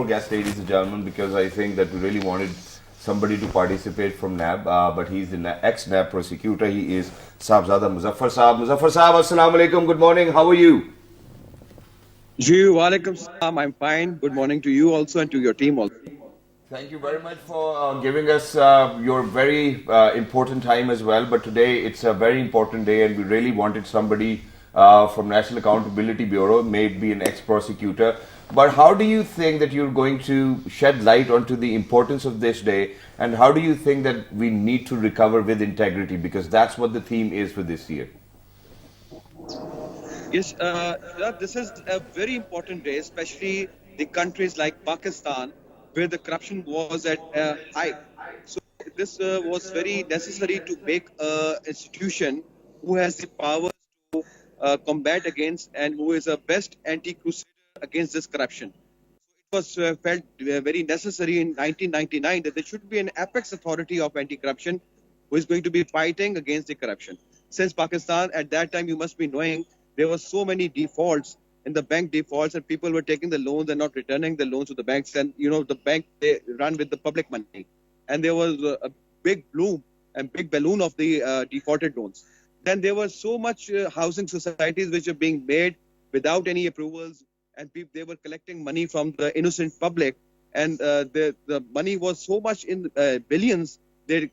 Guest, ladies and gentlemen, because I think that we really wanted somebody to participate from NAB, but he's the ex-NAB prosecutor. He is Sahibzada Muzaffar Saab. Muzaffar Saab, Assalamu alaikum. Good morning. How are you? Ji, walaikum salam. I'm fine. Good morning to you also and to your team also. Thank you very much for giving us your very important time as well. But today it's a very important day, and we really wanted somebody from National Accountability Bureau, maybe an ex-prosecutor. But how do you think that you're going to shed light onto the importance of this day, and how do you think that we need to recover with integrity? Because that's what the theme is for this year. Yes, Shadab, this is a very important day, especially the countries like Pakistan, where the corruption was at a height. So this was very necessary to make an institution who has the power to combat against and who is a best anti-crusader against this corruption. It was felt very necessary in 1999 that there should be an apex authority of anti-corruption who is going to be fighting against the corruption. Since Pakistan, at that time, you must be knowing there were so many defaults in the bank defaults, and people were taking the loans and not returning the loans to the banks. And the bank they run with the public money, and there was a big bloom and big balloon of the defaulted loans. Then there was so much housing societies which are being made without any approvals, and they were collecting money from the innocent public, and the money was so much in billions. They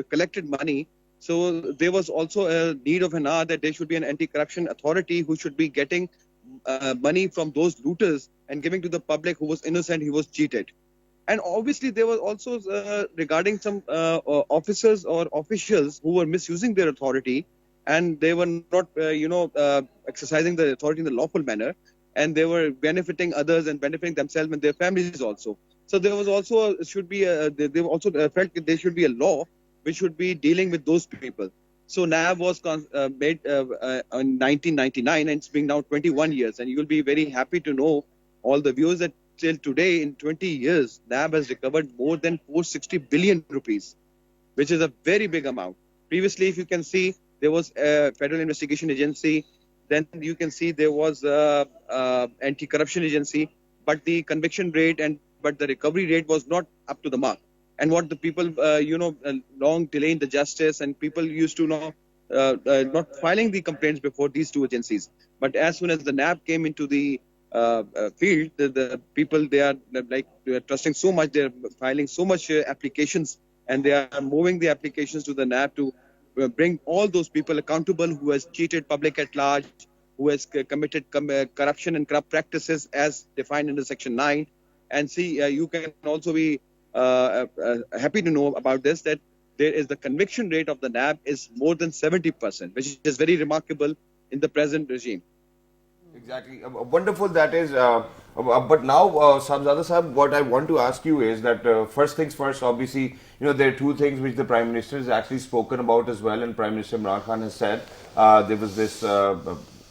collected money. So there was also a need of an hour that there should be an anti-corruption authority who should be getting money from those looters and giving to the public who was innocent, who was cheated. And obviously, there was also regarding some officers or officials who were misusing their authority, and they were not, exercising the authority in the lawful manner, and they were benefiting others and benefiting themselves and their families also. So there was also they also felt that there should be a law which should be dealing with those people. So NAB was made in 1999, and it's been now 21 years. And you will be very happy to know, all the viewers, that till today, in 20 years, NAB has recovered more than 460 billion rupees, which is a very big amount. Previously, if you can see, there was a Federal Investigation Agency. Then you can see there was a anti-corruption agency, but the conviction rate but the recovery rate was not up to the mark. And what the people, long delaying the justice, and people used to know not filing the complaints before these two agencies. But as soon as the NAB came into the field, the people, they are trusting so much, they're filing so much applications, and they are moving the applications to the NAB to bring all those people accountable who has cheated public at large, who has committed corruption and corrupt practices as defined under Section 9. And see, you can also be happy to know about this, that there is the conviction rate of the NAB is more than 70%, which is very remarkable in the present regime. Exactly. Wonderful that is. But now, Sahibzada Sahib, what I want to ask you is that first things first, obviously, there are two things which the Prime Minister has actually spoken about as well, and Prime Minister Imran Khan has said. There was this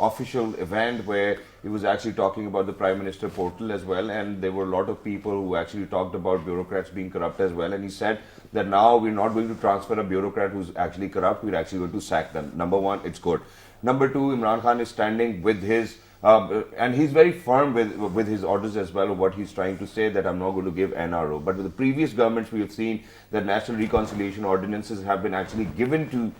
official event where he was actually talking about the Prime Minister portal as well, and there were a lot of people who actually talked about bureaucrats being corrupt as well, and he said that now we're not going to transfer a bureaucrat who's actually corrupt, we're actually going to sack them. Number one, it's good. Number two, Imran Khan is standing with his and he's very firm with his orders as well, of what he's trying to say, that I'm not going to give NRO. But with the previous governments, we have seen that national reconciliation ordinances have been actually given to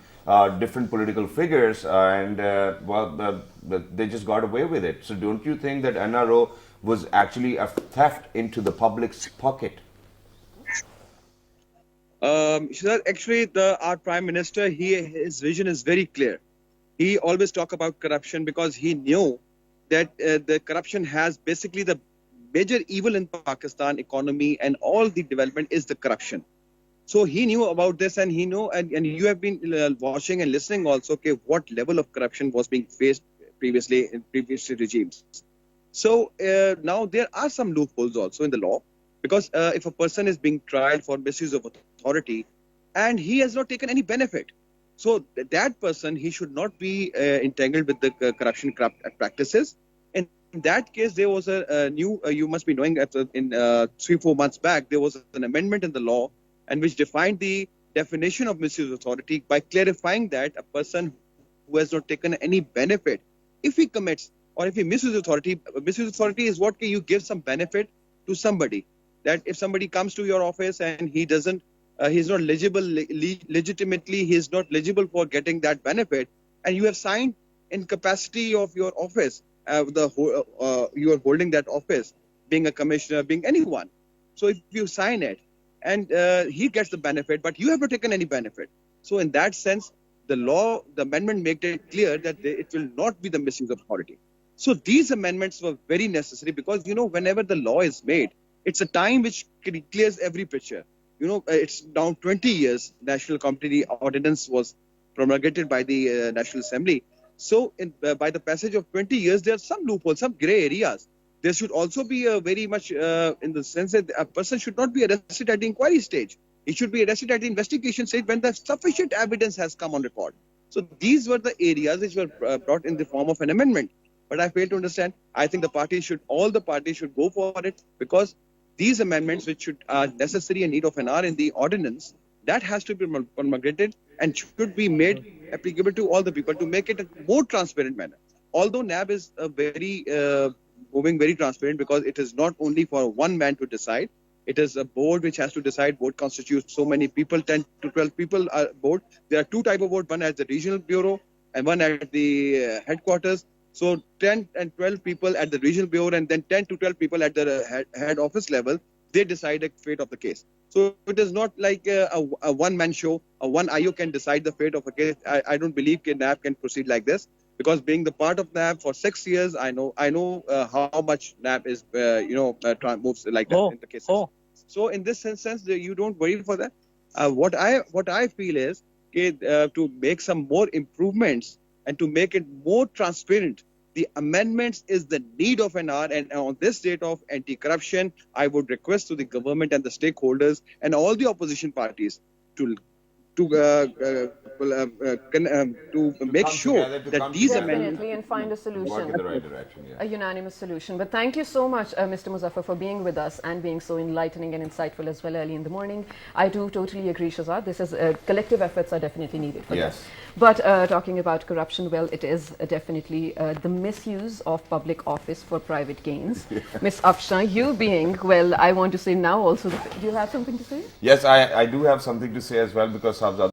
different political figures, and they just got away with it. So don't you think that NRO was actually a theft into the public's pocket? Actually, our Prime Minister, his vision is very clear. He always talk about corruption because he knew that the corruption has basically the major evil in Pakistan economy and all the development is the corruption. So he knew about this, and he knew, and you have been watching and listening also, okay, what level of corruption was being faced previously in previous regimes. So now there are some loopholes also in the law, because if a person is being tried for misuse of authority and he has not taken any benefit, so that person, he should not be entangled with the corrupt practices. In that case, there was a new, you must be knowing, in 3-4 months back, there was an amendment in the law and which defined the definition of misuse of authority by clarifying that a person who has not taken any benefit, if he commits or if you misuse authority is what you give some benefit to somebody. That if somebody comes to your office and he doesn't, he's not legitimately, he's not eligible for getting that benefit, and you have signed in capacity of your office, you are holding that office, being a commissioner, being anyone. So if you sign it, and he gets the benefit, but you have not taken any benefit. So in that sense, the amendment made it clear that it will not be the misuse of authority. So these amendments were very necessary because, whenever the law is made, it's a time which clears every picture. It's now 20 years, National Company Ordinance was promulgated by the National Assembly. So by the passage of 20 years, there are some loopholes, some gray areas. There should also be a very much in the sense that a person should not be arrested at the inquiry stage. He should be arrested at the investigation stage when the sufficient evidence has come on record. So these were the areas which were brought in the form of an amendment. But I fail to understand. I think all the parties should go for it, because these amendments, which are necessary and need of an hour in the ordinance, that has to be promulgated and should be made applicable to all the people to make it a more transparent manner. Although NAB is moving very transparent, because it is not only for one man to decide. It is a board which has to decide. Board constitutes so many people, 10 to 12 people are board. There are two types of board, one at the regional bureau and one at the headquarters. So 10 and 12 people at the regional bureau, and then 10 to 12 people at the head office level, they decide the fate of the case. So it is not like a one-man show. A one IO can decide the fate of a case. I don't believe NAB can proceed like this, because being the part of NAB for 6 years, I know how much NAB is, moves like that in the cases. So in this sense, you don't worry for that. What I feel is to make some more improvements and to make it more transparent, the amendments is the need of an hour. And on this date of anti-corruption, I would request to the government and the stakeholders and all the opposition parties to make sure that these amendments and find a solution, work in the right direction, a unanimous solution. But thank you so much, Mr. Muzaffar, for being with us and being so enlightening and insightful as well early in the morning. I do totally agree, Shahzad. This is collective efforts are definitely needed for this. But talking about corruption, well, it is definitely the misuse of public office for private gains. Ms. Afshan, you being, well, I want to say now also, do you have something to say? Yes, I do have something to say as well, because Sabzada